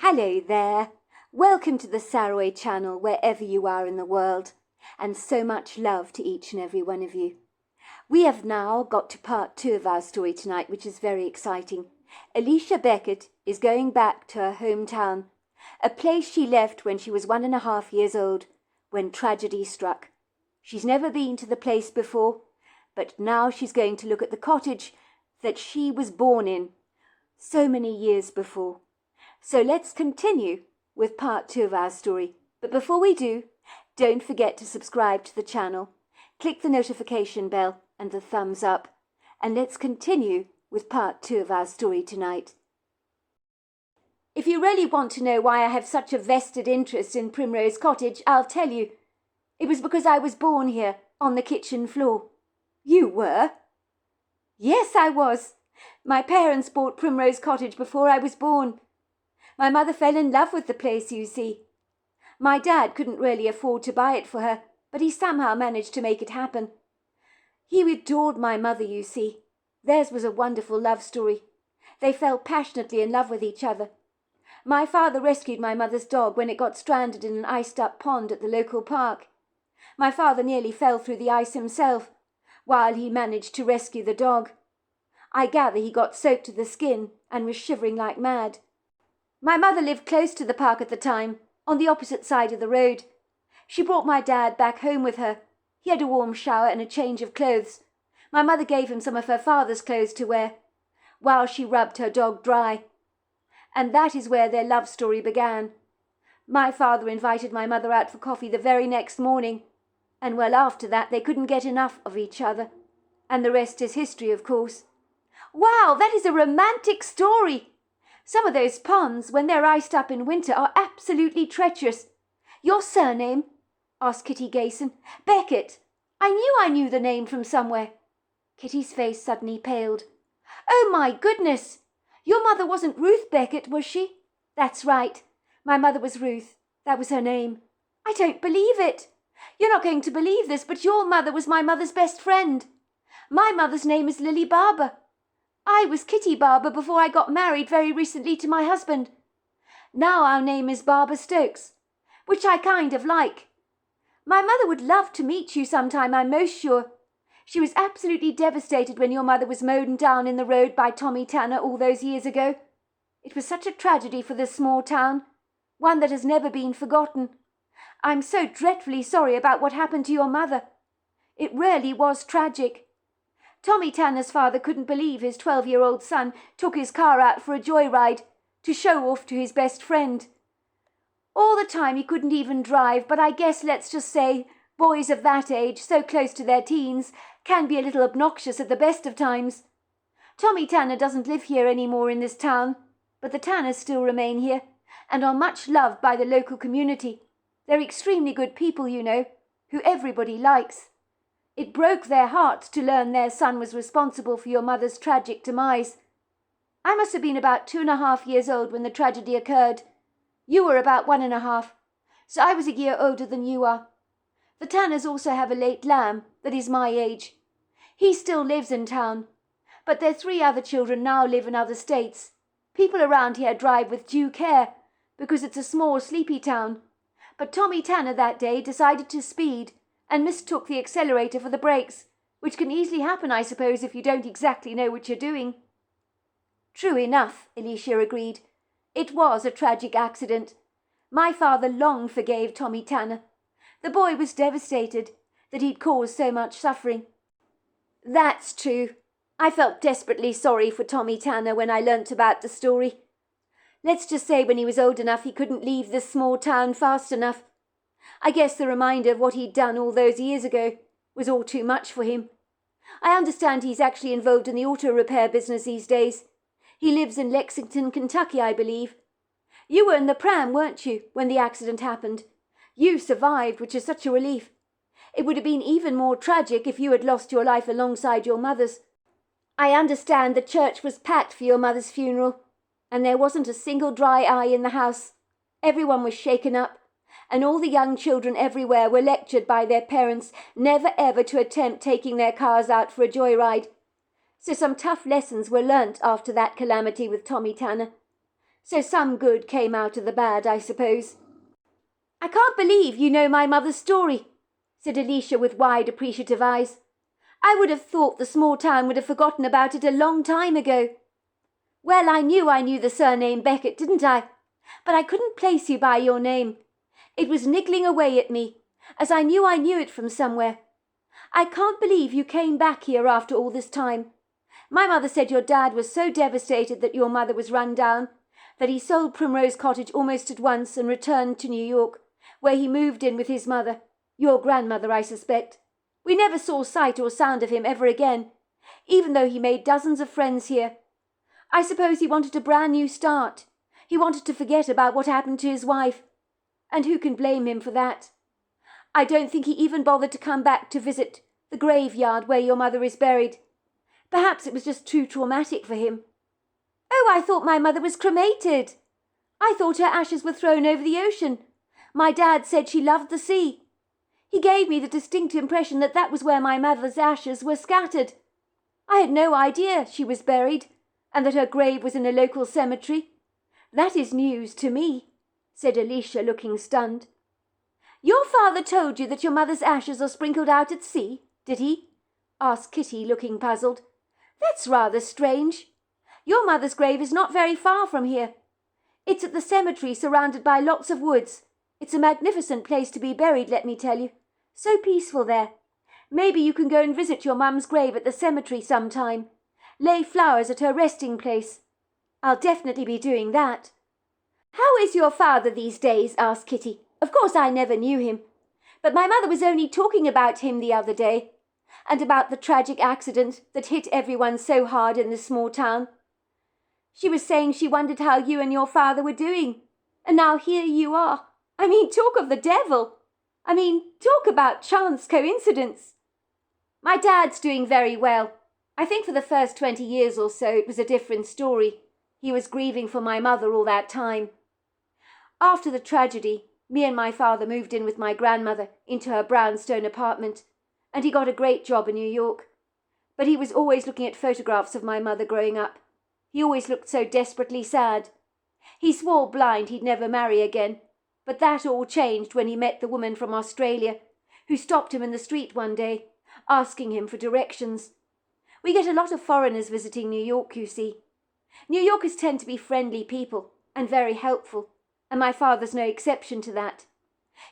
Hello there. Welcome to the Saroy channel wherever you are in the world, and so much love to each and every one of you. We have now got to part 2 of our story tonight, which is very exciting. Alicia Beckett is going back to her hometown, a place she left when she was 1.5 years old, when tragedy struck. She's never been to the place before, but now she's going to look at the cottage that she was born in so many years before. So let's continue with part 2 of our story. But before we do, don't forget to subscribe to the channel, click the notification bell and the thumbs up, and let's continue with part 2 of our story tonight. If you really want to know why I have such a vested interest in Primrose Cottage, I'll tell you. It was because I was born here, on the kitchen floor. You were? Yes, I was. My parents bought Primrose Cottage before I was born. My mother fell in love with the place, you see. My dad couldn't really afford to buy it for her, but he somehow managed to make it happen. He adored my mother, you see. Theirs was a wonderful love story. They fell passionately in love with each other. My father rescued my mother's dog when it got stranded in an iced-up pond at the local park. My father nearly fell through the ice himself, while he managed to rescue the dog. I gather he got soaked to the skin and was shivering like mad. My mother lived close to the park at the time, on the opposite side of the road. She brought my dad back home with her. He had a warm shower and a change of clothes. My mother gave him some of her father's clothes to wear, while she rubbed her dog dry. And that is where their love story began. My father invited my mother out for coffee the very next morning, and well after that they couldn't get enough of each other. And the rest is history, of course. Wow, that is a romantic story! Some of those ponds, when they're iced up in winter, are absolutely treacherous. Your surname? Asked Kitty Gayson. Beckett. I knew the name from somewhere. Kitty's face suddenly paled. Oh, my goodness! Your mother wasn't Ruth Beckett, was she? That's right. My mother was Ruth. That was her name. I don't believe it. You're not going to believe this, but your mother was my mother's best friend. My mother's name is Lily Barber. I was Kitty Barber before I got married very recently to my husband. Now our name is Barber Stokes, which I kind of like. My mother would love to meet you sometime, I'm most sure. She was absolutely devastated when your mother was mown down in the road by Tommy Tanner all those years ago. It was such a tragedy for this small town, one that has never been forgotten. I'm so dreadfully sorry about what happened to your mother. It really was tragic. Tommy Tanner's father couldn't believe his 12-year-old son took his car out for a joyride to show off to his best friend. All the time he couldn't even drive, but I guess let's just say boys of that age, so close to their teens, can be a little obnoxious at the best of times. Tommy Tanner doesn't live here anymore in this town, but the Tanners still remain here and are much loved by the local community. They're extremely good people, you know, who everybody likes. It broke their hearts to learn their son was responsible for your mother's tragic demise. I must have been about 2.5 years old when the tragedy occurred. You were about 1.5, so I was a year older than you are. The Tanners also have a late lamb that is my age. He still lives in town, but their 3 other children now live in other states. People around here drive with due care because it's a small, sleepy town. But Tommy Tanner that day decided to speed and mistook the accelerator for the brakes, which can easily happen, I suppose, if you don't exactly know what you're doing. True enough, Alicia agreed. It was a tragic accident. My father long forgave Tommy Tanner. The boy was devastated that he'd caused so much suffering. That's true. I felt desperately sorry for Tommy Tanner when I learnt about the story. Let's just say when he was old enough he couldn't leave this small town fast enough. I guess the reminder of what he'd done all those years ago was all too much for him. I understand he's actually involved in the auto repair business these days. He lives in Lexington, Kentucky, I believe. You were in the pram, weren't you, when the accident happened? You survived, which is such a relief. It would have been even more tragic if you had lost your life alongside your mother's. I understand the church was packed for your mother's funeral, and there wasn't a single dry eye in the house. Everyone was shaken up, and all the young children everywhere were lectured by their parents never ever to attempt taking their cars out for a joyride. So some tough lessons were learnt after that calamity with Tommy Tanner. So some good came out of the bad, I suppose. I can't believe you know my mother's story, said Alicia with wide, appreciative eyes. I would have thought the small town would have forgotten about it a long time ago. Well, I knew the surname Beckett, didn't I? But I couldn't place you by your name. It was niggling away at me, as I knew it from somewhere. I can't believe you came back here after all this time. My mother said your dad was so devastated that your mother was run down, that he sold Primrose Cottage almost at once and returned to New York, where he moved in with his mother, your grandmother, I suspect. We never saw sight or sound of him ever again, even though he made dozens of friends here. I suppose he wanted a brand new start. He wanted to forget about what happened to his wife. And who can blame him for that? I don't think he even bothered to come back to visit the graveyard where your mother is buried. Perhaps it was just too traumatic for him. Oh, I thought my mother was cremated. I thought her ashes were thrown over the ocean. My dad said she loved the sea. He gave me the distinct impression that that was where my mother's ashes were scattered. I had no idea she was buried, and that her grave was in a local cemetery. That is news to me, said Alicia, looking stunned. Your father told you that your mother's ashes are sprinkled out at sea, did he? Asked Kitty, looking puzzled. That's rather strange. Your mother's grave is not very far from here. It's at the cemetery surrounded by lots of woods. It's a magnificent place to be buried, let me tell you. So peaceful there. Maybe you can go and visit your mum's grave at the cemetery sometime. Lay flowers at her resting place. I'll definitely be doing that. How is your father these days? Asked Kitty. Of course I never knew him. But my mother was only talking about him the other day, and about the tragic accident that hit everyone so hard in this small town. She was saying she wondered how you and your father were doing. And now here you are. I mean, talk of the devil. Talk about chance coincidence. My dad's doing very well. I think for the first 20 years or so it was a different story. He was grieving for my mother all that time. After the tragedy, me and my father moved in with my grandmother into her brownstone apartment, and he got a great job in New York. But he was always looking at photographs of my mother growing up. He always looked so desperately sad. He swore blind he'd never marry again, but that all changed when he met the woman from Australia, who stopped him in the street one day, asking him for directions. We get a lot of foreigners visiting New York, you see. New Yorkers tend to be friendly people and very helpful, and my father's no exception to that.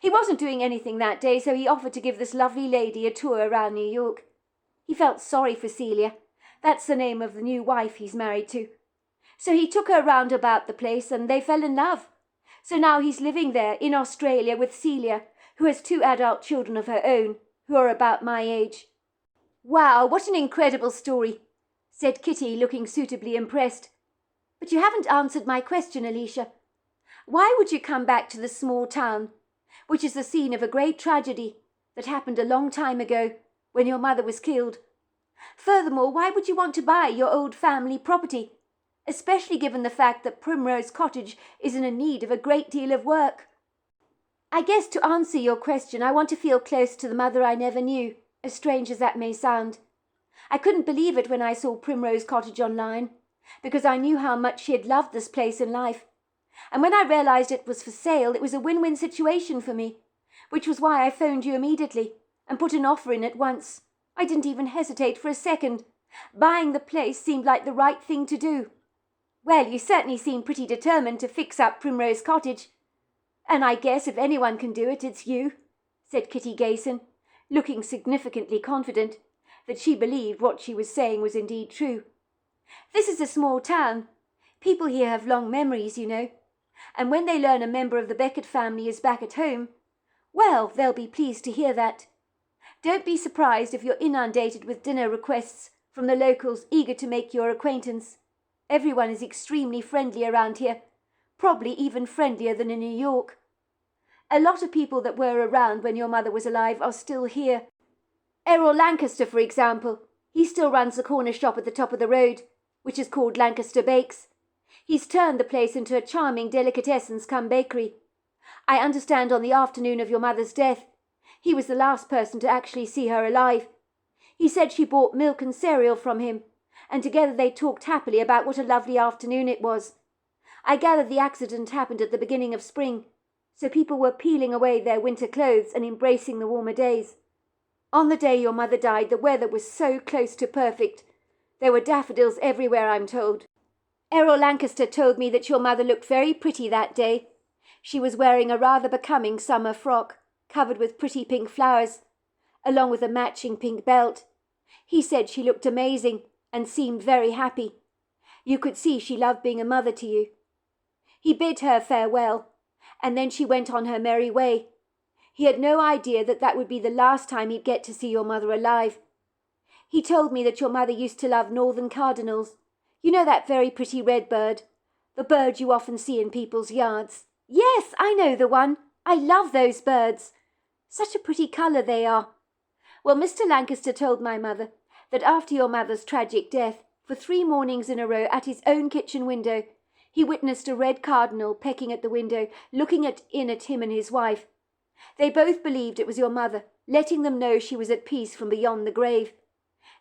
He wasn't doing anything that day, so he offered to give this lovely lady a tour around New York. He felt sorry for Celia. That's the name of the new wife he's married to. So he took her round about the place, and they fell in love. So now he's living there in Australia with Celia, who has 2 adult children of her own, who are about my age. Wow, what an incredible story, said Kitty, looking suitably impressed. But you haven't answered my question, Alicia. Why would you come back to this small town, which is the scene of a great tragedy that happened a long time ago, when your mother was killed? Furthermore, why would you want to buy your old family property, especially given the fact that Primrose Cottage is in need of a great deal of work? I guess to answer your question, I want to feel close to the mother I never knew, as strange as that may sound. I couldn't believe it when I saw Primrose Cottage online, because I knew how much she had loved this place in life. And when I realised it was for sale, it was a win-win situation for me, which was why I phoned you immediately and put an offer in at once. I didn't even hesitate for a second. Buying the place seemed like the right thing to do. Well, you certainly seem pretty determined to fix up Primrose Cottage. And I guess if anyone can do it, it's you, said Kitty Gayson, looking significantly confident that she believed what she was saying was indeed true. This is a small town. People here have long memories, you know. And when they learn a member of the Beckett family is back at home, well, they'll be pleased to hear that. Don't be surprised if you're inundated with dinner requests from the locals eager to make your acquaintance. Everyone is extremely friendly around here, probably even friendlier than in New York. A lot of people that were around when your mother was alive are still here. Errol Lancaster, for example. He still runs the corner shop at the top of the road, which is called Lancaster Bakes. He's turned the place into a charming delicatessens cum bakery. I understand on the afternoon of your mother's death, he was the last person to actually see her alive. He said she bought milk and cereal from him, and together they talked happily about what a lovely afternoon it was. I gather the accident happened at the beginning of spring, so people were peeling away their winter clothes and embracing the warmer days. On the day your mother died, the weather was so close to perfect. There were daffodils everywhere, I'm told. Errol Lancaster told me that your mother looked very pretty that day. She was wearing a rather becoming summer frock, covered with pretty pink flowers, along with a matching pink belt. He said she looked amazing and seemed very happy. You could see she loved being a mother to you. He bid her farewell, and then she went on her merry way. He had no idea that that would be the last time he'd get to see your mother alive. He told me that your mother used to love northern cardinals. You know that very pretty red bird, the bird you often see in people's yards. Yes, I know the one. I love those birds. Such a pretty colour they are. Well, Mr. Lancaster told my mother that after your mother's tragic death, for 3 mornings in a row at his own kitchen window, he witnessed a red cardinal pecking at the window, looking in at him and his wife. They both believed it was your mother, letting them know she was at peace from beyond the grave.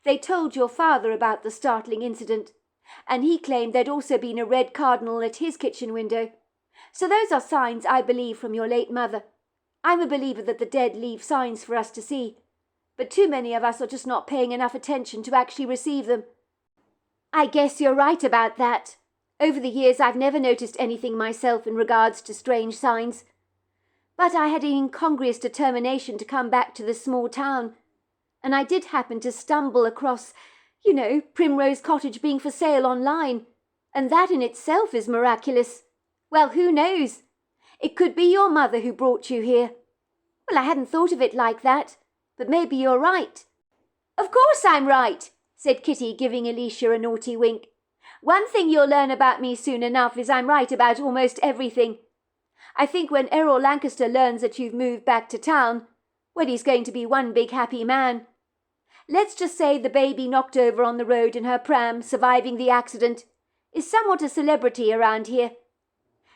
They told your father about the startling incident, and he claimed there'd also been a red cardinal at his kitchen window. So those are signs, I believe, from your late mother. I'm a believer that the dead leave signs for us to see, but too many of us are just not paying enough attention to actually receive them. I guess you're right about that. Over the years I've never noticed anything myself in regards to strange signs. But I had an incongruous determination to come back to the small town, and I did happen to stumble across, Primrose Cottage being for sale online, and that in itself is miraculous. Well, who knows? It could be your mother who brought you here. Well, I hadn't thought of it like that, but maybe you're right. Of course I'm right, said Kitty, giving Alicia a naughty wink. One thing you'll learn about me soon enough is I'm right about almost everything. I think when Errol Lancaster learns that you've moved back to town, well, he's going to be one big happy man. Let's just say the baby knocked over on the road in her pram, surviving the accident, is somewhat a celebrity around here.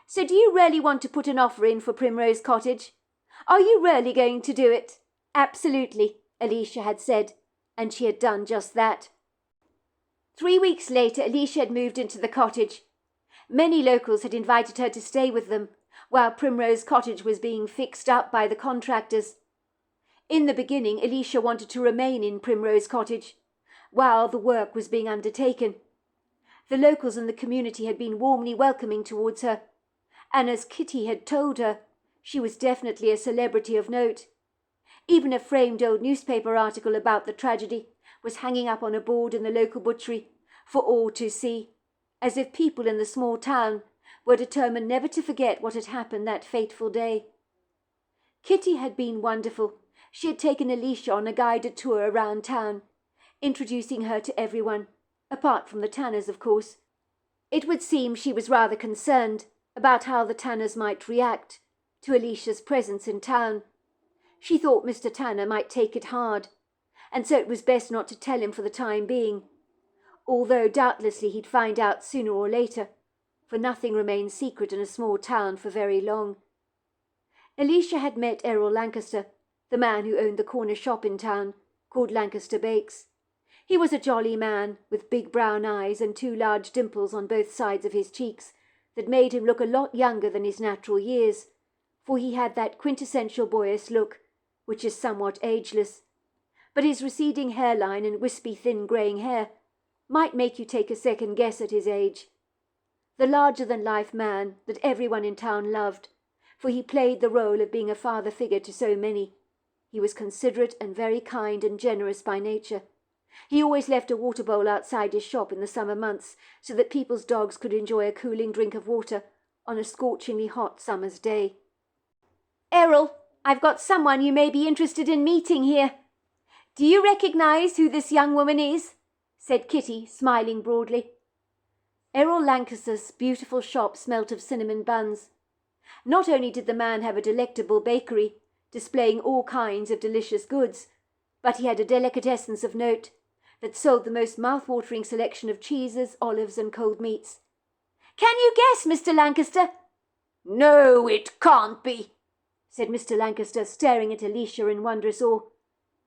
So do you really want to put an offer in for Primrose Cottage? Are you really going to do it? Absolutely, Alicia had said, and she had done just that. 3 weeks later, Alicia had moved into the cottage. Many locals had invited her to stay with them, while Primrose Cottage was being fixed up by the contractors. In the beginning, Alicia wanted to remain in Primrose Cottage, while the work was being undertaken. The locals in the community had been warmly welcoming towards her, and as Kitty had told her, she was definitely a celebrity of note. Even a framed old newspaper article about the tragedy was hanging up on a board in the local butchery for all to see, as if people in the small town were determined never to forget what had happened that fateful day. Kitty had been wonderful. She had taken Alicia on a guided tour around town, introducing her to everyone, apart from the Tanners, of course. It would seem she was rather concerned about how the Tanners might react to Alicia's presence in town. She thought Mr. Tanner might take it hard, and so it was best not to tell him for the time being, although doubtlessly he'd find out sooner or later, for nothing remains secret in a small town for very long. Alicia had met Errol Lancaster, the man who owned the corner shop in town, called Lancaster Bakes. He was a jolly man, with big brown eyes and 2 large dimples on both sides of his cheeks that made him look a lot younger than his natural years, for he had that quintessential boyish look, which is somewhat ageless. But his receding hairline and wispy thin greying hair might make you take a second guess at his age. The larger-than-life man that everyone in town loved, for he played the role of being a father figure to so many. He was considerate and very kind and generous by nature. He always left a water bowl outside his shop in the summer months so that people's dogs could enjoy a cooling drink of water on a scorchingly hot summer's day. Errol, I've got someone you may be interested in meeting here. Do you recognise who this young woman is? Said Kitty, smiling broadly. Errol Lancaster's beautiful shop smelt of cinnamon buns. Not only did the man have a delectable bakery, displaying all kinds of delicious goods, but he had a delicatessens of note that sold the most mouth-watering selection of cheeses, olives, and cold meats. Can you guess, Mr. Lancaster? No, it can't be, said Mr. Lancaster, staring at Alicia in wondrous awe,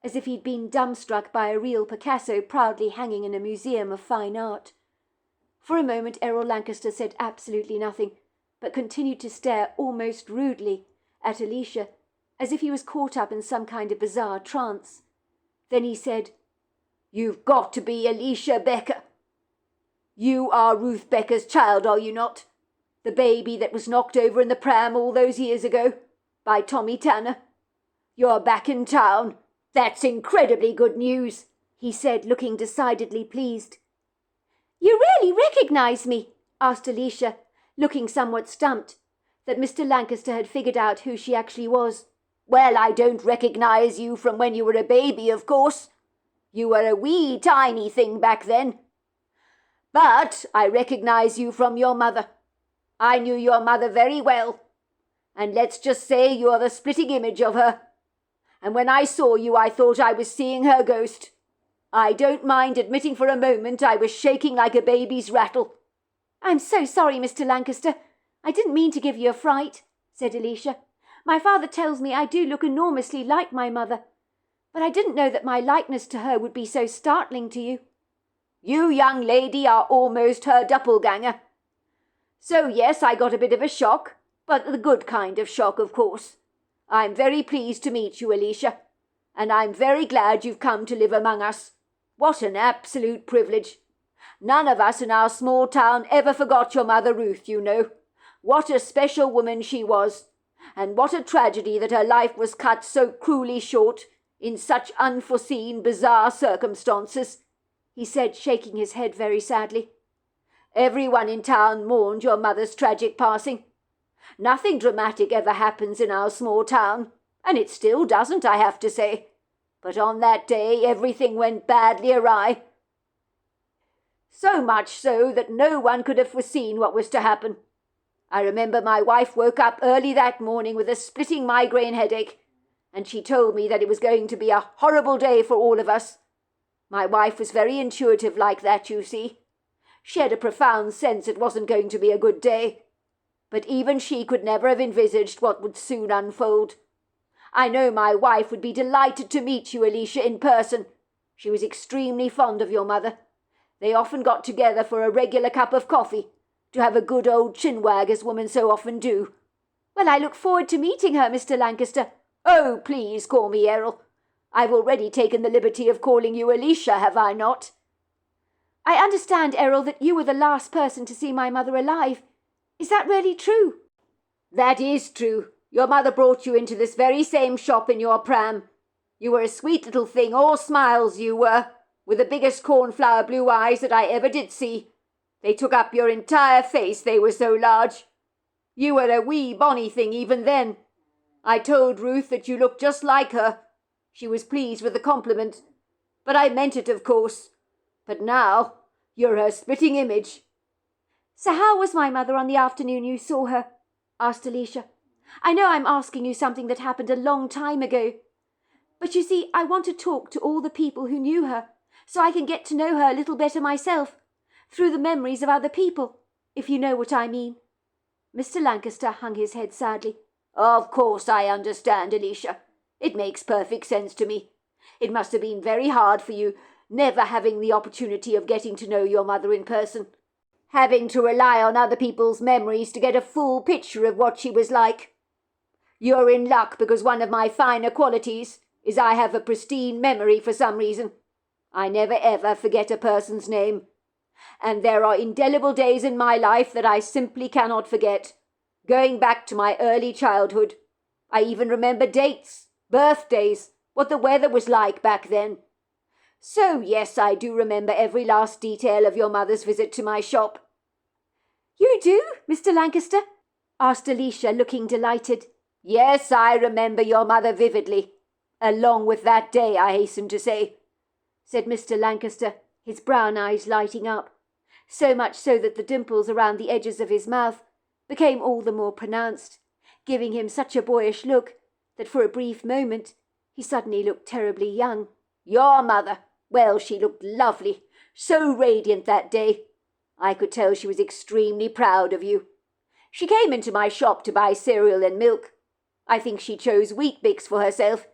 as if he'd been dumbstruck by a real Picasso proudly hanging in a museum of fine art. For a moment Errol Lancaster said absolutely nothing, but continued to stare almost rudely at Alicia, as if he was caught up in some kind of bizarre trance. Then he said, "You've got to be Alicia Becker. You are Ruth Becker's child, are you not? The baby that was knocked over in the pram all those years ago by Tommy Tanner. You're back in town. That's incredibly good news," he said, looking decidedly pleased. "You really recognise me?" asked Alicia, looking somewhat stumped, that Mr. Lancaster had figured out who she actually was. "Well, I don't recognise you from when you were a baby, of course. You were a wee tiny thing back then. But I recognise you from your mother. I knew your mother very well, and let's just say you're the splitting image of her. And when I saw you, I thought I was seeing her ghost. I don't mind admitting for a moment I was shaking like a baby's rattle." "I'm so sorry, Mr. Lancaster. I didn't mean to give you a fright," said Alicia. "My father tells me I do look enormously like my mother, but I didn't know that my likeness to her would be so startling to you." "You young lady are almost her doppelganger. So yes, I got a bit of a shock, but the good kind of shock, of course. I'm very pleased to meet you, Alicia, and I'm very glad you've come to live among us. What an absolute privilege. None of us in our small town ever forgot your mother Ruth, you know. What a special woman she was, and what a tragedy that her life was cut so cruelly short in such unforeseen, bizarre circumstances," he said, shaking his head very sadly. "Everyone in town mourned your mother's tragic passing. Nothing dramatic ever happens in our small town, and it still doesn't, I have to say. But on that day everything went badly awry. So much so that no one could have foreseen what was to happen. I remember my wife woke up early that morning with a splitting migraine headache, and she told me that it was going to be a horrible day for all of us. My wife was very intuitive like that, you see. She had a profound sense it wasn't going to be a good day. But even she could never have envisaged what would soon unfold. I know my wife would be delighted to meet you, Alicia, in person. She was extremely fond of your mother. They often got together for a regular cup of coffee, to have a good old chinwag as women so often do." "Well, I look forward to meeting her, Mr. Lancaster." "Oh, please call me Errol. I've already taken the liberty of calling you Alicia, have I not?" "I understand, Errol, that you were the last person to see my mother alive. Is that really true?" "That is true. Your mother brought you into this very same shop in your pram. You were a sweet little thing, all smiles you were, with the biggest cornflower blue eyes that I ever did see. They took up your entire face, they were so large. You were a wee bonny thing even then. I told Ruth that you looked just like her. She was pleased with the compliment, but I meant it, of course. But now you're her splitting image." "So how was my mother on the afternoon you saw her?" asked Alicia. "I know I'm asking you something that happened a long time ago, but you see, I want to talk to all the people who knew her, so I can get to know her a little better myself, through the memories of other people, if you know what I mean." Mr. Lancaster hung his head sadly. "Of course I understand, Alicia. It makes perfect sense to me. It must have been very hard for you, never having the opportunity of getting to know your mother in person, having to rely on other people's memories to get a full picture of what she was like. You're in luck, because one of my finer qualities is I have a pristine memory for some reason. I never ever forget a person's name. And there are indelible days in my life that I simply cannot forget, going back to my early childhood. I even remember dates, birthdays, what the weather was like back then. So yes, I do remember every last detail of your mother's visit to my shop." "You do, Mr. Lancaster?" asked Alicia, looking delighted. "Yes, I remember your mother vividly, along with that day, I hasten to say," said Mr. Lancaster, his brown eyes lighting up, so much so that the dimples around the edges of his mouth became all the more pronounced, giving him such a boyish look that for a brief moment he suddenly looked terribly young. "Your mother, well, she looked lovely, so radiant that day. I could tell she was extremely proud of you. She came into my shop to buy cereal and milk. I think she chose Wheat Bix for herself.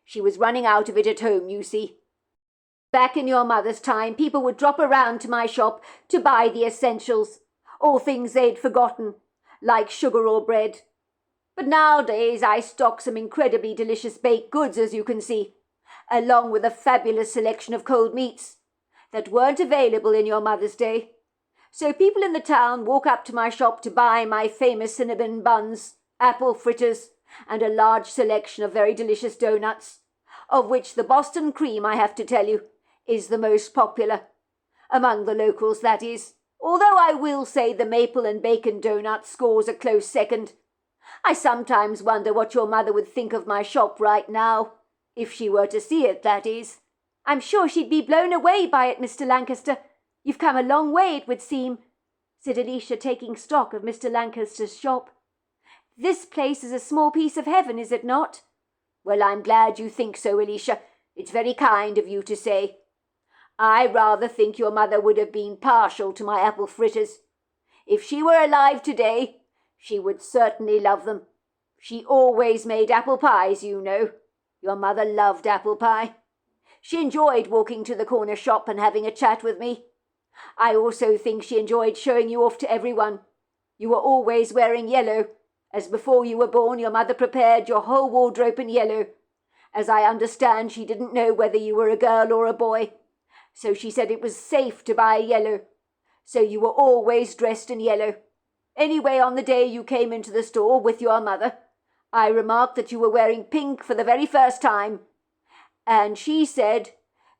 She was running out of it at home, you see. Back in your mother's time, people would drop around to my shop to buy the essentials, or things they'd forgotten, like sugar or bread. But nowadays I stock some incredibly delicious baked goods, as you can see, along with a fabulous selection of cold meats that weren't available in your mother's day. So people in the town walk up to my shop to buy my famous cinnamon buns, apple fritters, and a large selection of very delicious donuts, of which the Boston cream, I have to tell you, is the most popular. Among the locals, that is. Although I will say the maple and bacon donut scores a close second. I sometimes wonder what your mother would think of my shop right now, if she were to see it, that is. I'm sure she'd be blown away by it, Mr. Lancaster. You've come a long way, it would seem, said Alicia, taking stock of Mr. Lancaster's shop. This place is a small piece of heaven, is it not? Well, I'm glad you think so, Alicia. It's very kind of you to say. I rather think your mother would have been partial to my apple fritters. If she were alive today, she would certainly love them. She always made apple pies, you know. Your mother loved apple pie. She enjoyed walking to the corner shop and having a chat with me. I also think she enjoyed showing you off to everyone. You were always wearing yellow, as before you were born your mother prepared your whole wardrobe in yellow. As I understand, she didn't know whether you were a girl or a boy, so she said it was safe to buy yellow. So you were always dressed in yellow. Anyway, on the day you came into the store with your mother, I remarked that you were wearing pink for the very first time, and she said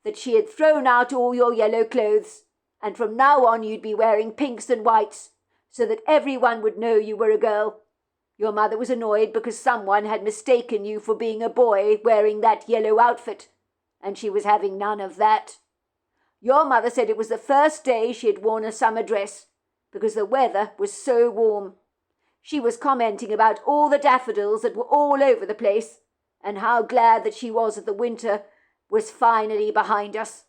that she had thrown out all your yellow clothes, and from now on you'd be wearing pinks and whites, so that everyone would know you were a girl. Your mother was annoyed because someone had mistaken you for being a boy wearing that yellow outfit, and she was having none of that. Your mother said it was the first day she had worn a summer dress, because the weather was so warm. She was commenting about all the daffodils that were all over the place, and how glad that she was that the winter was finally behind us.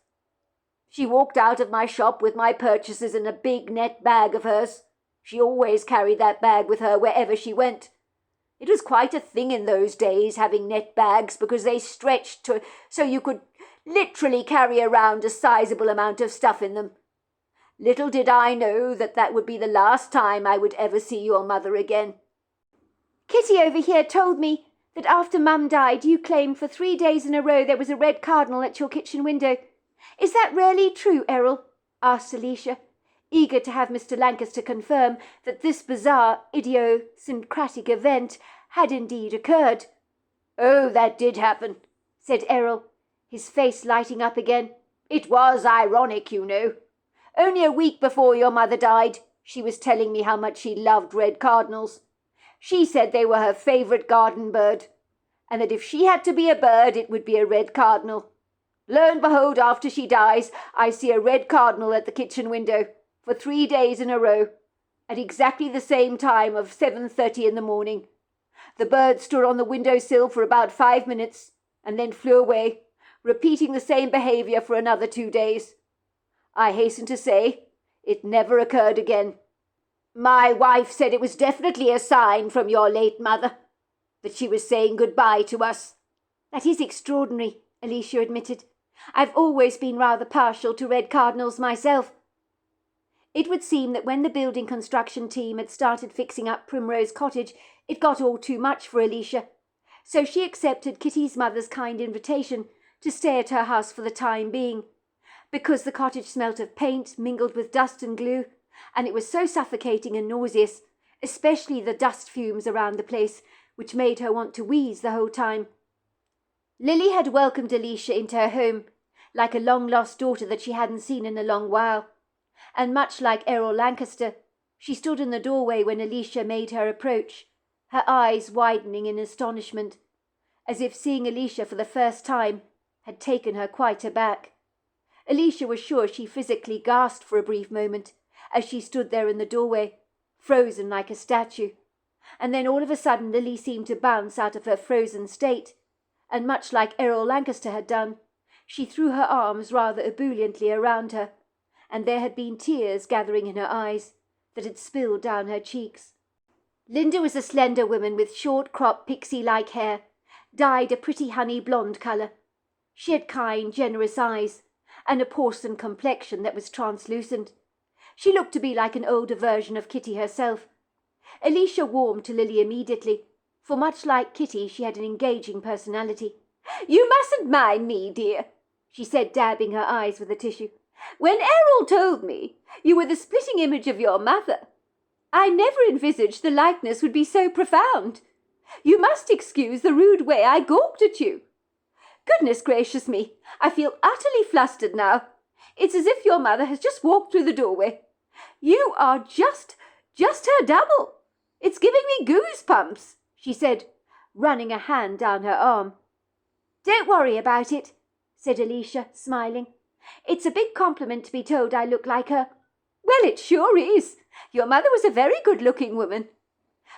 She walked out of my shop with my purchases in a big net bag of hers. She always carried that bag with her wherever she went. It was quite a thing in those days, having net bags, because they stretched so you could literally carry around a sizable amount of stuff in them. Little did I know that that would be the last time I would ever see your mother again. Kitty over here told me that after Mum died you claimed for 3 days in a row there was a red cardinal at your kitchen window. Is that really true, Errol? Asked Alicia, eager to have Mr. Lancaster confirm that this bizarre, idiosyncratic event had indeed occurred. Oh, that did happen, said Errol, his face lighting up again. It was ironic, you know. Only a week before your mother died, she was telling me how much she loved red cardinals. She said they were her favourite garden bird, and that if she had to be a bird, it would be a red cardinal. Lo and behold, after she dies, I see a red cardinal at the kitchen window for 3 days in a row, at exactly the same time of 7:30 in the morning. The bird stood on the windowsill for about 5 minutes, and then flew away, repeating the same behaviour for another 2 days. I hasten to say, it never occurred again. My wife said it was definitely a sign from your late mother, that she was saying goodbye to us. That is extraordinary, Alicia admitted. I've always been rather partial to red cardinals myself. It would seem that when the building construction team had started fixing up Primrose Cottage, it got all too much for Alicia, so she accepted Kitty's mother's kind invitation to stay at her house for the time being, because the cottage smelt of paint mingled with dust and glue, and it was so suffocating and nauseous, especially the dust fumes around the place, which made her want to wheeze the whole time. Lily had welcomed Alicia into her home, like a long-lost daughter that she hadn't seen in a long while, and much like Errol Lancaster, she stood in the doorway when Alicia made her approach, her eyes widening in astonishment, as if seeing Alicia for the first time had taken her quite aback. Alicia was sure she physically gasped for a brief moment as she stood there in the doorway, frozen like a statue, and then all of a sudden Lily seemed to bounce out of her frozen state, and much like Errol Lancaster had done, she threw her arms rather ebulliently around her, and there had been tears gathering in her eyes that had spilled down her cheeks. Linda was a slender woman with short-cropped pixie-like hair, dyed a pretty honey blonde colour. She had kind, generous eyes, and a porcelain complexion that was translucent. She looked to be like an older version of Kitty herself. Alicia warmed to Lily immediately, for much like Kitty, she had an engaging personality. "You mustn't mind me, dear," she said, dabbing her eyes with a tissue. "When Errol told me you were the splitting image of your mother, I never envisaged the likeness would be so profound. You must excuse the rude way I gawked at you. Goodness gracious me, I feel utterly flustered now. It's as if your mother has just walked through the doorway. You are just her double. It's giving me goosebumps," she said, running a hand down her arm. "Don't worry about it," said Alicia, smiling. "It's a big compliment to be told I look like her." "Well, it sure is. Your mother was a very good-looking woman.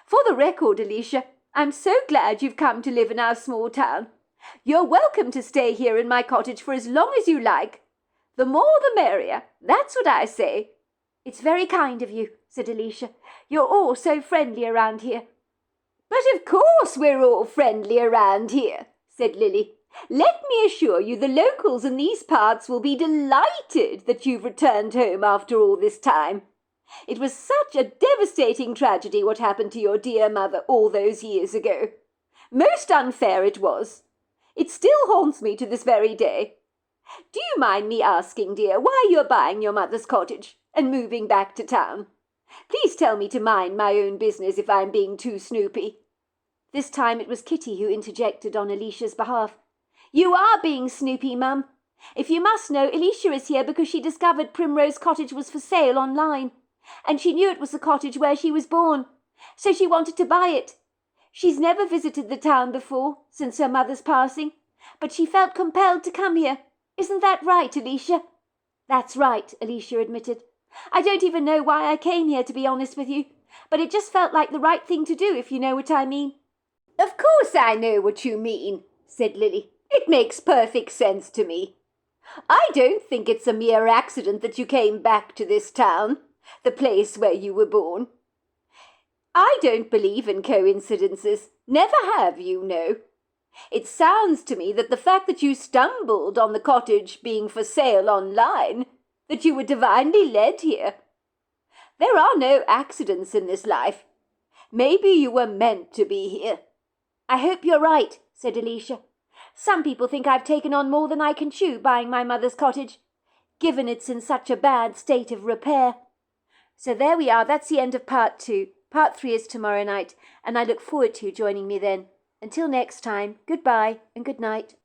For the record, Alicia, I'm so glad you've come to live in our small town. You're welcome to stay here in my cottage for as long as you like. The more the merrier, that's what I say." "It's very kind of you," said Alicia. "You're all so friendly around here." "But of course we're all friendly around here," said Lily. "Let me assure you the locals in these parts will be delighted that you've returned home after all this time. It was such a devastating tragedy what happened to your dear mother all those years ago. Most unfair it was. It still haunts me to this very day. Do you mind me asking, dear, why you're buying your mother's cottage and moving back to town? Please tell me to mind my own business if I'm being too snoopy." This time it was Kitty who interjected on Alicia's behalf. "You are being snoopy, Mum. If you must know, Alicia is here because she discovered Primrose Cottage was for sale online, and she knew it was the cottage where she was born, so she wanted to buy it. She's never visited the town before, since her mother's passing, but she felt compelled to come here. Isn't that right, Alicia?" "That's right," Alicia admitted. "I don't even know why I came here, to be honest with you, but it just felt like the right thing to do, if you know what I mean." "Of course I know what you mean," said Lily. "It makes perfect sense to me. I don't think it's a mere accident that you came back to this town, the place where you were born. I don't believe in coincidences. Never have, you know. It sounds to me that the fact that you stumbled on the cottage being for sale online, that you were divinely led here. There are no accidents in this life. Maybe you were meant to be here." "I hope you're right," said Alicia. "Some people think I've taken on more than I can chew buying my mother's cottage, given it's in such a bad state of repair." So there we are. That's the end of part 2. Part 3 is tomorrow night, and I look forward to you joining me then. Until next time, goodbye and good night.